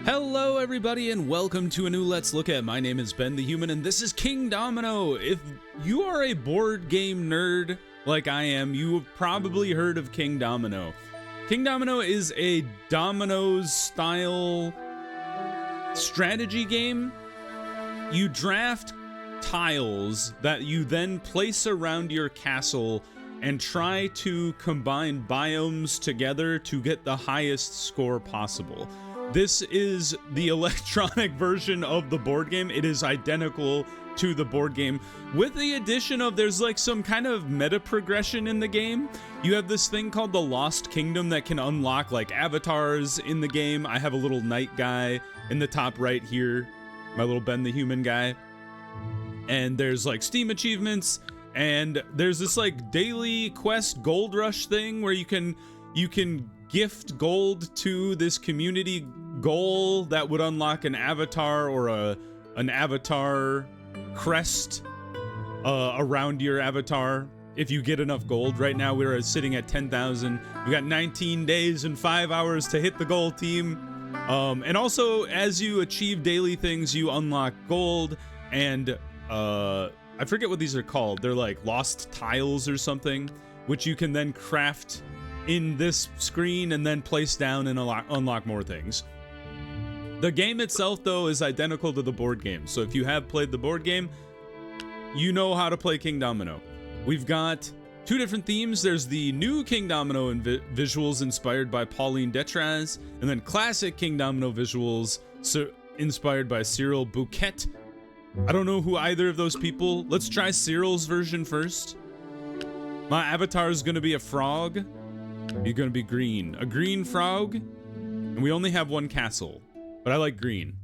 Hello everybody and welcome to a new Let's Look At. My name is Ben the Human and this is Kingdomino. If you are a board game nerd like I am, you have probably heard of Kingdomino. Kingdomino is a dominoes style strategy game. You draft tiles that you then place around your castle and try to combine biomes together to get the highest score possible. This is the electronic version of the board game. It is identical to the board game with the addition of there's like some kind of meta progression in the game. You have this thing called the Lost Kingdom that can unlock like avatars in the game. I have a little knight guy in the top right here, my little Ben the Human guy. And there's like Steam achievements, and there's this like daily quest gold rush thing where you can gift gold to this community goal that would unlock an avatar or an avatar crest around your avatar if you get enough gold. Right now we're sitting at 10,000. We got 19 days and 5 hours to hit the goal, team. And also, as you achieve daily things, you unlock gold, and I forget what these are called. They're like lost tiles or something, which you can then craft in this screen and then place down and unlock more things. The game itself, though, is identical to the board game. So if you have played the board game, you know how to play Kingdomino. We've got two different themes. There's the new Kingdomino visuals inspired by Pauline Detraz, and then classic Kingdomino visuals inspired by Cyril Bouquet. I don't know who either of those people. Let's try Cyril's version first. My avatar is going to be a frog. You're going to be green. A green frog. And we only have one castle, but I like green.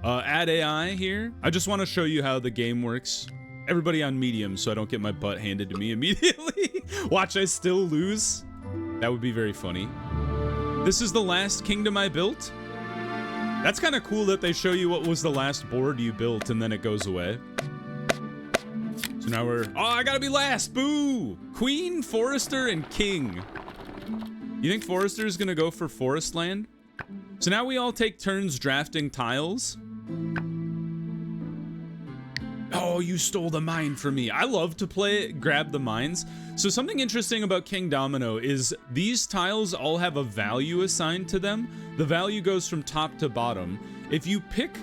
Add AI here. I just want to show you how the game works. Everybody on medium so I don't get my butt handed to me immediately. Watch, I still lose. That would be very funny. This is the last kingdom I built. That's kind of cool that they show you what was the last board you built and then it goes away. So now oh, I gotta be last. Boo! Queen, Forester, and King. You think Forester is gonna go for Forest Land? So now we all take turns drafting tiles. Oh, you stole the mine from me. I love to grab the mines. So something interesting about Kingdomino is these tiles all have a value assigned to them. The value goes from top to bottom. If you pick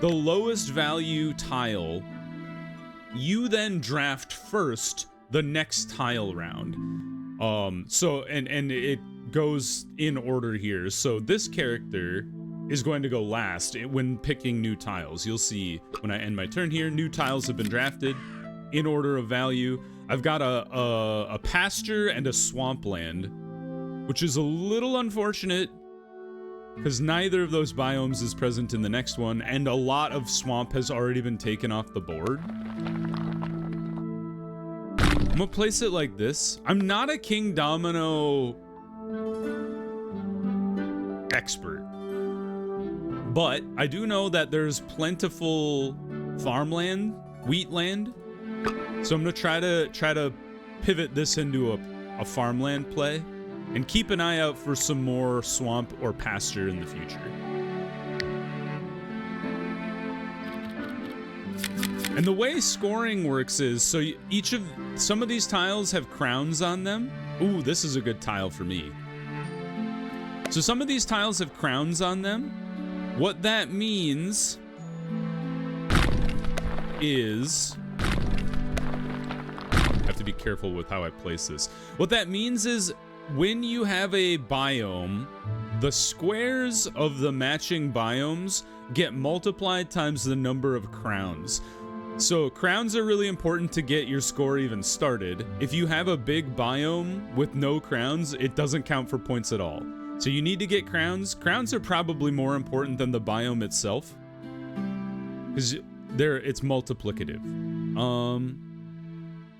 the lowest value tile, you then draft first the next tile round. So it goes in order here. So this character is going to go last when picking new tiles. You'll see when I end my turn here, new tiles have been drafted in order of value. I've got a pasture and a swampland, which is a little unfortunate because neither of those biomes is present in the next one, and a lot of swamp has already been taken off the board. I'm gonna place it like this. I'm not a Kingdomino expert, but I do know that there's plentiful farmland, wheatland. So I'm gonna try to pivot this into a farmland play and keep an eye out for some more swamp or pasture in the future. And the way scoring works is, so some of these tiles have crowns on them. Ooh, this is a good tile for me. So some of these tiles have crowns on them. What that means is, I have to be careful with how I place this. What that means is when you have a biome, the squares of the matching biomes get multiplied times the number of crowns. So crowns are really important to get your score even started. If you have a big biome with no crowns, it doesn't count for points at all. So you need to get crowns. Crowns are probably more important than the biome itself, because it's multiplicative.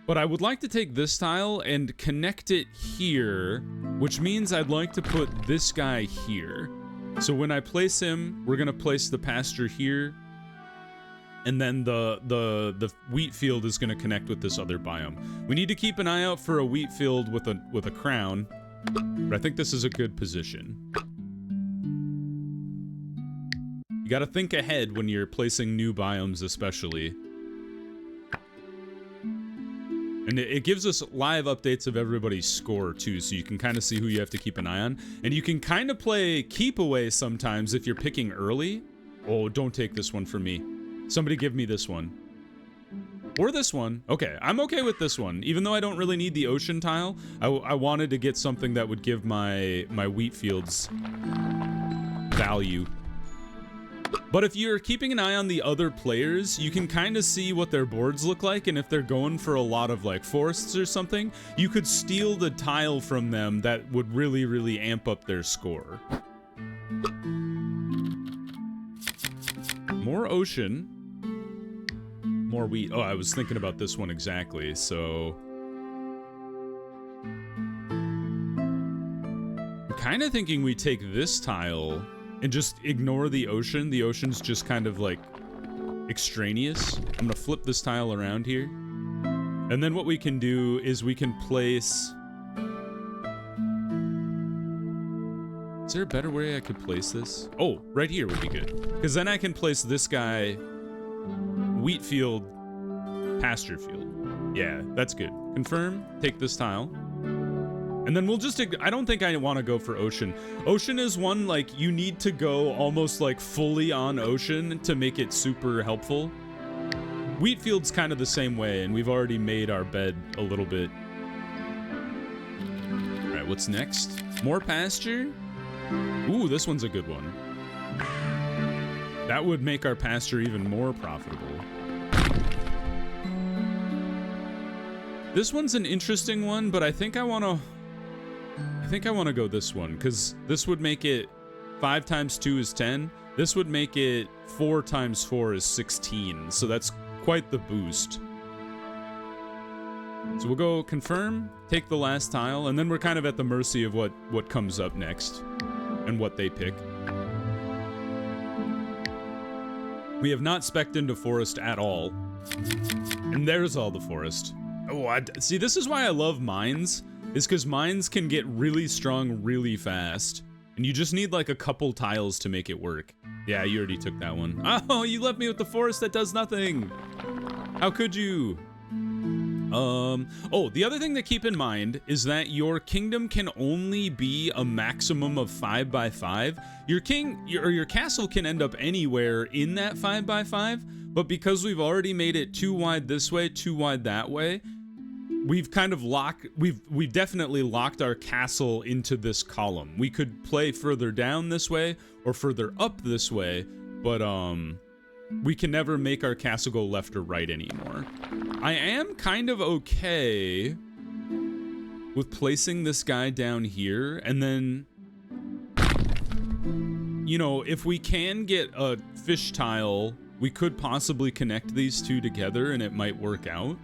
But I would like to take this tile and connect it here, which means I'd like to put this guy here. So when I place him, we're gonna place the pasture here, and then the wheat field is gonna connect with this other biome. We need to keep an eye out for a wheat field with a crown. But I think this is a good position. You gotta think ahead when you're placing new biomes, especially. And it gives us live updates of everybody's score, too, so you can kind of see who you have to keep an eye on. And you can kind of play keep away sometimes if you're picking early. Oh, don't take this one from me. Somebody give me this one. Or this one. Okay, I'm okay with this one. Even though I don't really need the ocean tile, I wanted to get something that would give my wheat fields value. But if you're keeping an eye on the other players, you can kind of see what their boards look like, and if they're going for a lot of like forests or something, you could steal the tile from them that would really, really amp up their score. More ocean. More wheat. Oh, I was thinking about this one exactly, so... I'm kind of thinking we take this tile and just ignore the ocean. The ocean's just kind of like extraneous. I'm gonna flip this tile around here. And then what we can do is we can place... Is there a better way I could place this? Oh, right here would be good. Because then I can place this guy... Wheat field, pasture field. Yeah, that's good. Confirm, take this tile. And then we'll just, I don't think I want to go for ocean. Ocean is one, like, you need to go almost like fully on ocean to make it super helpful. Wheat field's kind of the same way, and we've already made our bed a little bit. All right, what's next? More pasture? Ooh, this one's a good one. That would make our pasture even more profitable. This one's an interesting one, but I think I want to go this one, because this would make it 5 times 2 is 10. This would make it 4 times 4 is 16. So that's quite the boost. So we'll go confirm, take the last tile, and then we're kind of at the mercy of what comes up next and what they pick. We have not spec'd into forest at all. And there's all the forest. Oh, see, this is why I love mines, is because mines can get really strong really fast. And you just need like a couple tiles to make it work. Yeah, you already took that one. Oh, you left me with the forest that does nothing. How could you? Oh, the other thing to keep in mind is that your kingdom can only be a maximum of 5 by 5. Your castle can end up anywhere in that 5 by 5, but because we've already made it too wide this way, too wide that way, we've kind of we've definitely locked our castle into this column. We could play further down this way or further up this way, but we can never make our castle go left or right anymore. I am kind of okay with placing this guy down here, and then, you know, if we can get a fish tile, we could possibly connect these two together and it might work out.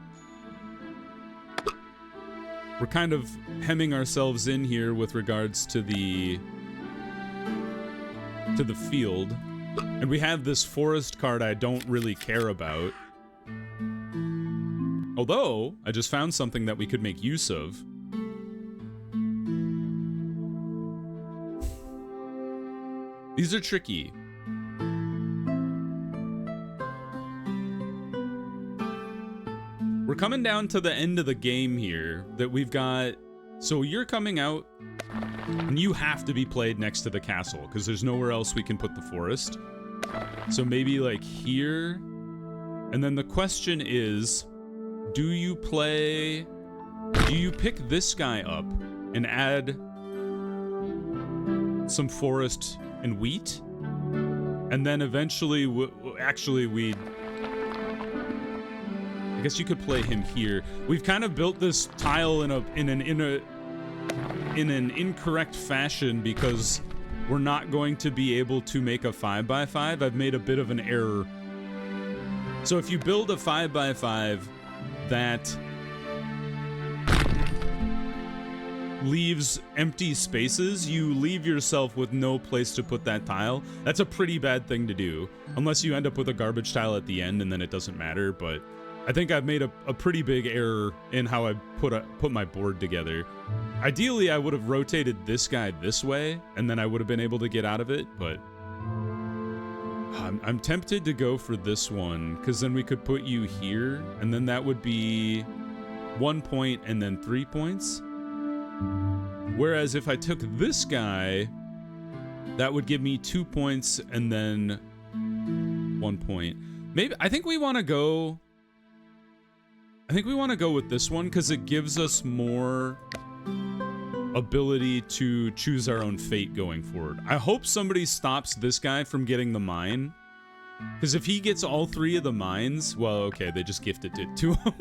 We're kind of hemming ourselves in here with regards to the field. And we have this forest card I don't really care about. Although, I just found something that we could make use of. These are tricky. We're coming down to the end of the game here that we've got. So you're coming out, and you have to be played next to the castle, because there's nowhere else we can put the forest. So maybe like here. And then the question is, do you pick this guy up and add some forest and wheat? And then eventually, I guess you could play him here. We've kind of built this tile in an incorrect fashion because we're not going to be able to make a 5 by 5. I've made a bit of an error. So if you build a 5 by 5 that leaves empty spaces, you leave yourself with no place to put that tile. That's a pretty bad thing to do, unless you end up with a garbage tile at the end and then it doesn't matter. But I think I've made a pretty big error in how I put my board together. Ideally, I would have rotated this guy this way, and then I would have been able to get out of it, but I'm tempted to go for this one, because then we could put you here, and then that would be 1 point and then 3 points. Whereas if I took this guy, that would give me 2 points and then 1 point. Maybe I think we want to go with this one because it gives us more ability to choose our own fate going forward. I hope somebody stops this guy from getting the mine, because if he gets all 3 of the mines, well, okay, they just gifted it to him.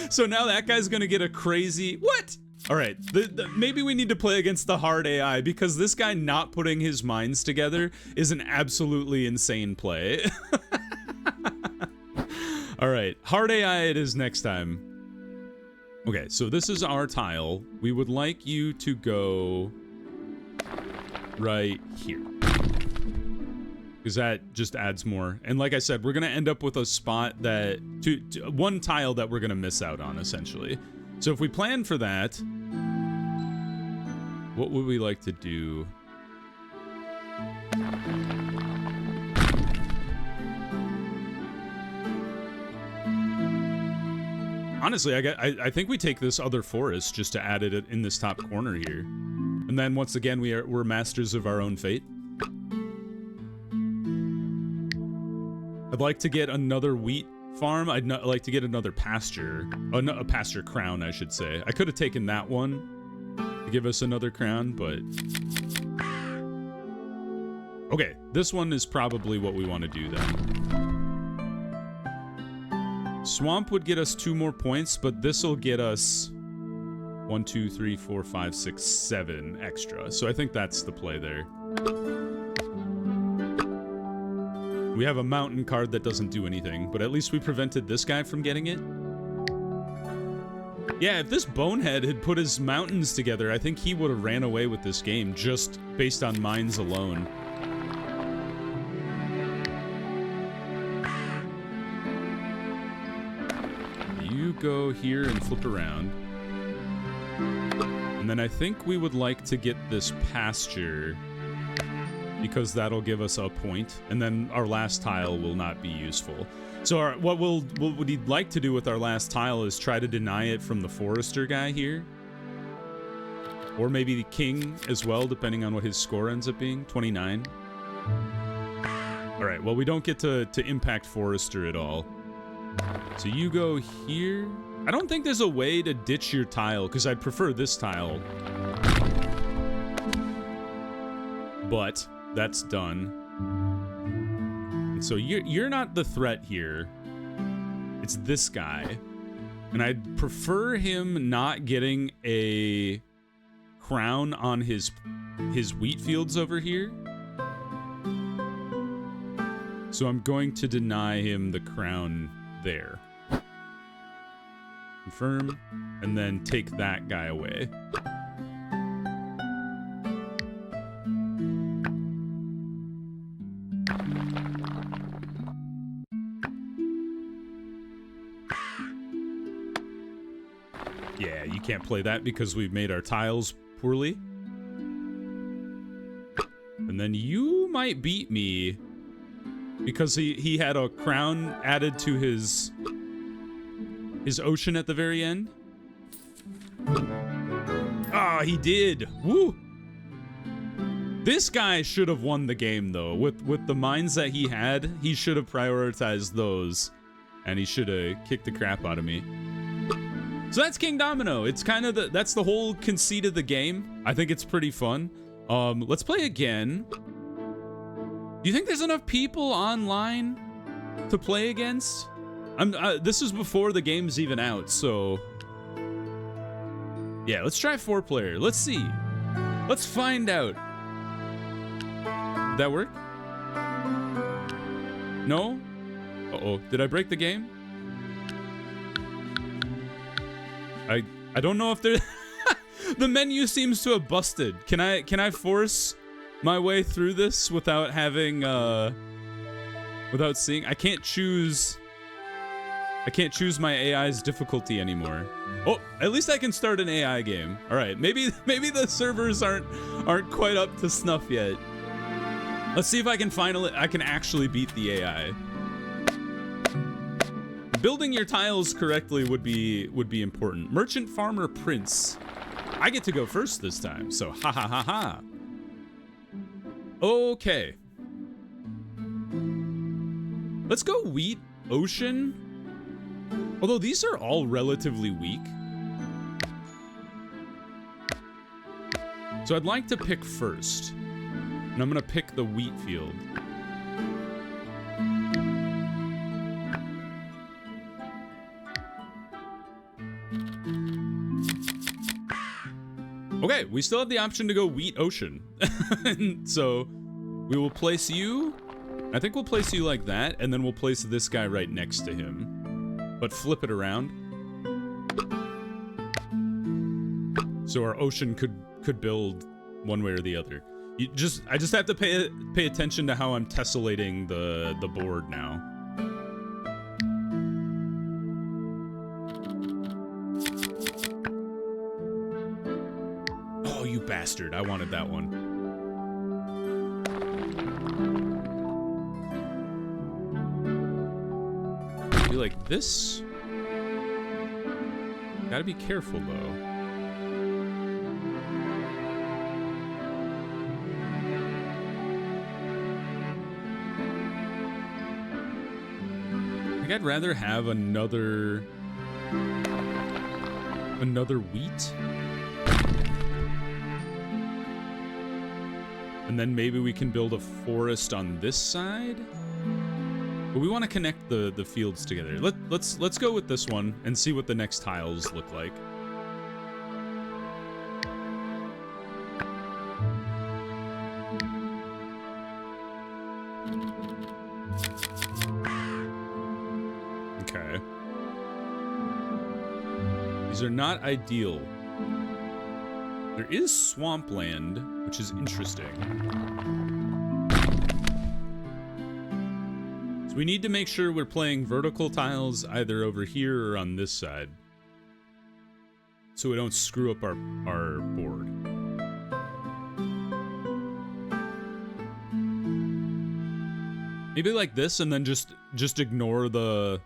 So now that guy's gonna get a crazy what? All right, maybe we need to play against the hard AI, because this guy not putting his mines together is an absolutely insane play. All right, hard AI it is next time. Okay, so this is our tile. We would like you to go right here, because that just adds more. And like I said, we're gonna end up with a spot that one tile that we're gonna miss out on, essentially. So if we plan for that, what would we like to do? Honestly, I think we take this other forest just to add it in this top corner here. And then once again, we're masters of our own fate. I'd like to get another wheat farm. I'd like to get another pasture. Oh, no, a pasture crown, I should say. I could have taken that one to give us another crown, but... Okay, this one is probably what we want to do then. Swamp would get us 2 more points, but this will get us 1, 2, 3, 4, 5, 6, 7 extra. So I think that's the play there. We have a mountain card that doesn't do anything, but at least we prevented this guy from getting it. Yeah, if this bonehead had put his mountains together, I think he would have ran away with this game just based on mines alone. You go here and flip around. And then I think we would like to get this pasture, because that'll give us a point, and then our last tile will not be useful. So what we'd like to do with our last tile is try to deny it from the forester guy here. Or maybe the king as well, depending on what his score ends up being. 29. Alright, well, we don't get to impact forester at all. So you go here. I don't think there's a way to ditch your tile, because I'd prefer this tile. But that's done. And so you're not the threat here. It's this guy. And I'd prefer him not getting a crown on his wheat fields over here. So I'm going to deny him the crown there. Confirm, and then take that guy away. Yeah, you can't play that because we've made our tiles poorly. And then you might beat me because he had a crown added to his ocean at the very end. Ah, he did. Woo! This guy should have won the game, though. With the mines that he had, he should have prioritized those, and he should have kicked the crap out of me. So that's Kingdomino. It's kind of that's the whole conceit of the game. I think it's pretty fun. Let's play again. Do you think there's enough people online to play against? This is before the game's even out, so yeah, let's try 4-player. Let's see. Let's find out. Did that work? No? Uh-oh. Did I break the game? I don't know if there the menu seems to have busted. Can I force my way through this without having without seeing? I can't choose my AI's difficulty anymore. Oh, at least I can start an AI game. All right, maybe the servers aren't quite up to snuff yet. Let's see if I can actually beat the AI. Building your tiles correctly would be important. Merchant Farmer Prince. I get to go first this time, so ha ha ha ha. Okay. Let's go wheat, ocean. Although these are all relatively weak. So I'd like to pick first. And I'm gonna pick the wheat field. Okay, we still have the option to go wheat ocean. So we will place you. I think we'll place you like that, and then we'll place this guy right next to him. But flip it around. So our ocean could build one way or the other. I just have to pay attention to how I'm tessellating the board now. Oh, you bastard. I wanted that one. Be like this. Gotta be careful though. I'd rather have another wheat. And then maybe we can build a forest on this side. But we want to connect the fields together. Let's go with this one and see what the next tiles look like. These are not ideal. There is swampland, which is interesting. So we need to make sure we're playing vertical tiles either over here or on this side, so we don't screw up our board. Maybe like this, and then just ignore the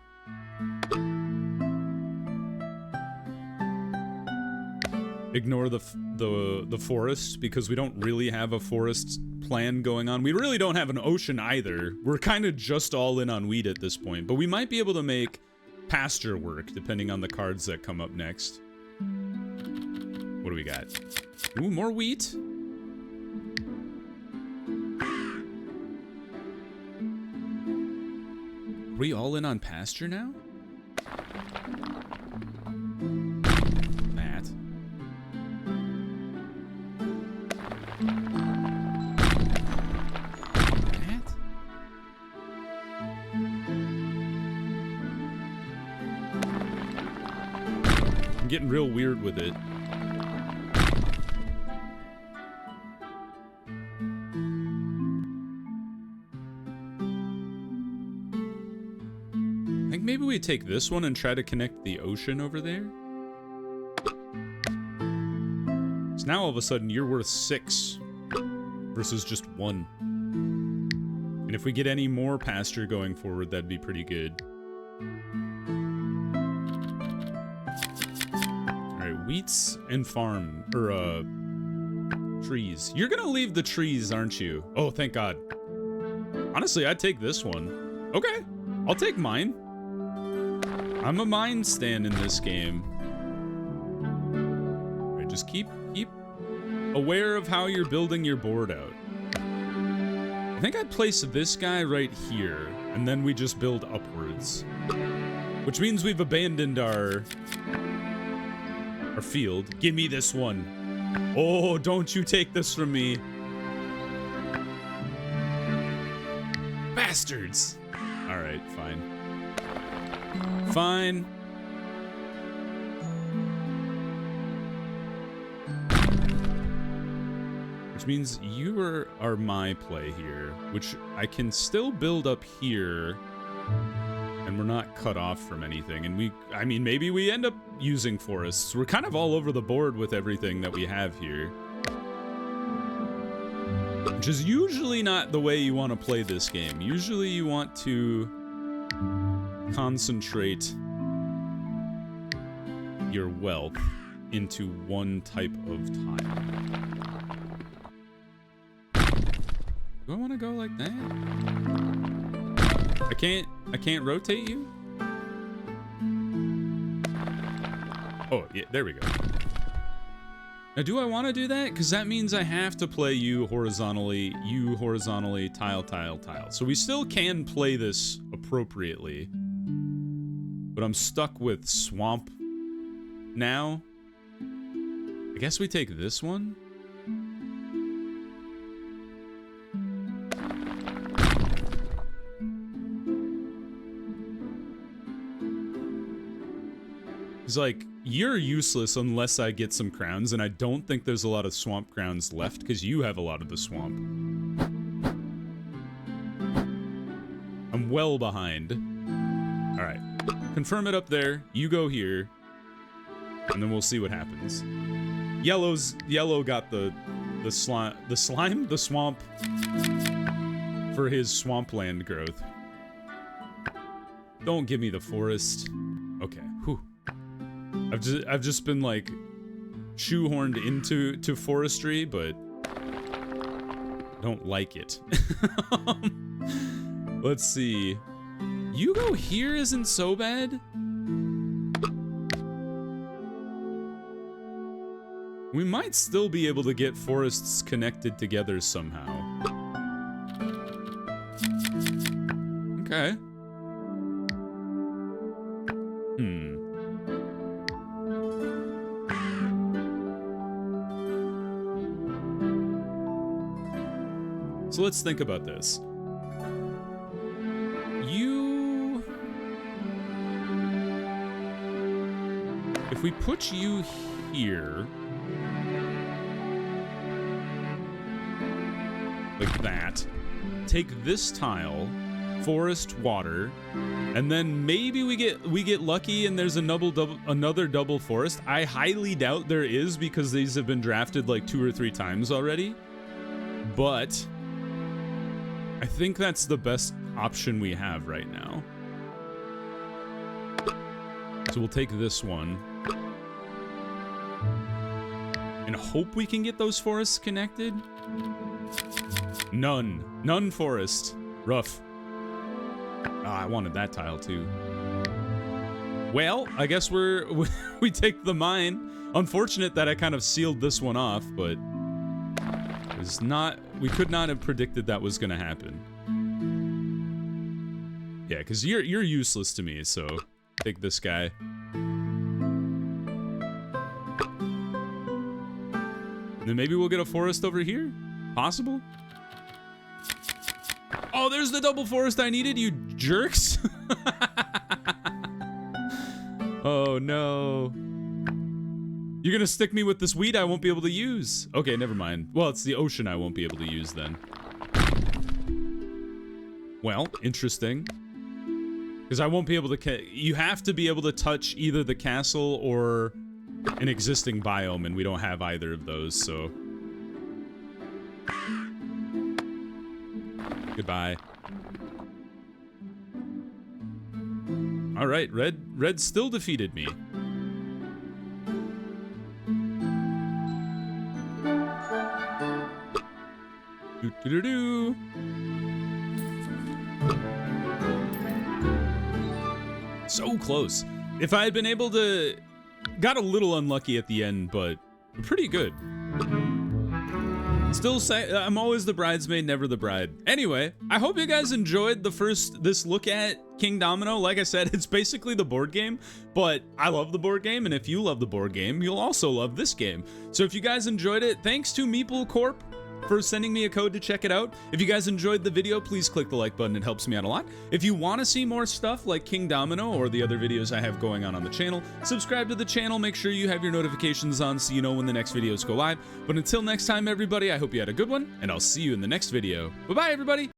forest, because we don't really have a forest plan going on. We really don't have an ocean either. We're kind of just all in on wheat at this point, but we might be able to make pasture work depending on the cards that come up next. What do we got? Ooh, more wheat. Are we all in on pasture now? Getting real weird with it. I think maybe we take this one and try to connect the ocean over there. So now all of a sudden you're worth 6 versus just 1. And if we get any more pasture going forward, that'd be pretty good. Wheats and farm, or, trees. You're gonna leave the trees, aren't you? Oh, thank God. Honestly, I'd take this one. Okay, I'll take mine. I'm a mine stan in this game. Right, just keep aware of how you're building your board out. I think I'd place this guy right here, and then we just build upwards. Which means we've abandoned our field. Give me this one. Oh, don't you take this from me. Bastards. All right, fine. Fine. Which means you are my play here, which I can still build up here. And we're not cut off from anything. And I mean, maybe we end up using forests. We're kind of all over the board with everything that we have here. Which is usually not the way you want to play this game. Usually you want to concentrate your wealth into one type of tile. Do I want to go like that? I can't rotate you? Oh, yeah, there we go. Now, do I want to do that? Because that means I have to play you horizontally, tile, tile, tile. So we still can play this appropriately. But I'm stuck with swamp now. I guess we take this one. It's like, you're useless unless I get some crowns, and I don't think there's a lot of swamp crowns left because you have a lot of the swamp. I'm well behind. All right, confirm it up there. You go here, and then we'll see what happens. Yellow got the swamp for his swampland growth. Don't give me the forest. Okay, whew. I've just been like shoehorned into forestry, but don't like it. Let's see. You go here isn't so bad. We might still be able to get forests connected together somehow. Okay. So let's think about this. If we put you here, like that, take this tile, forest, water, and then maybe we get lucky and there's another double forest. I highly doubt there is because these have been drafted like 2 or 3 times already. But I think that's the best option we have right now. So we'll take this one and hope we can get those forests connected. None forest. Rough. I wanted that tile too. Well, I guess we take the mine. Unfortunate that I kind of sealed this one off, but it's not. We could not have predicted that was gonna happen. Yeah, because you're useless to me, so take this guy. And then maybe we'll get a forest over here? Possible? Oh, there's the double forest I needed, you jerks! Oh no. You're gonna stick me with this weed I won't be able to use. Okay, never mind. Well, it's the ocean I won't be able to use then. Well, interesting. Because I won't be able to... You have to be able to touch either the castle or an existing biome, and we don't have either of those, so... Goodbye. Alright, Red still defeated me. Do-do-do-do. So close. If I had been able to... Got a little unlucky at the end, but pretty good. Still say I'm always the bridesmaid, never the bride. Anyway, I hope you guys enjoyed this look at Kingdomino. Like I said, it's basically the board game, but I love the board game, and if you love the board game, you'll also love this game. So if you guys enjoyed it, thanks to Meeple Corp for sending me a code to check it out. If you guys enjoyed the video, please click the like button. It helps me out a lot. If you want to see more stuff like Kingdomino or the other videos I have going on the channel, subscribe to the channel. Make sure you have your notifications on so you know when the next videos go live. But until next time, everybody, I hope you had a good one, and I'll see you in the next video. Bye-bye, everybody!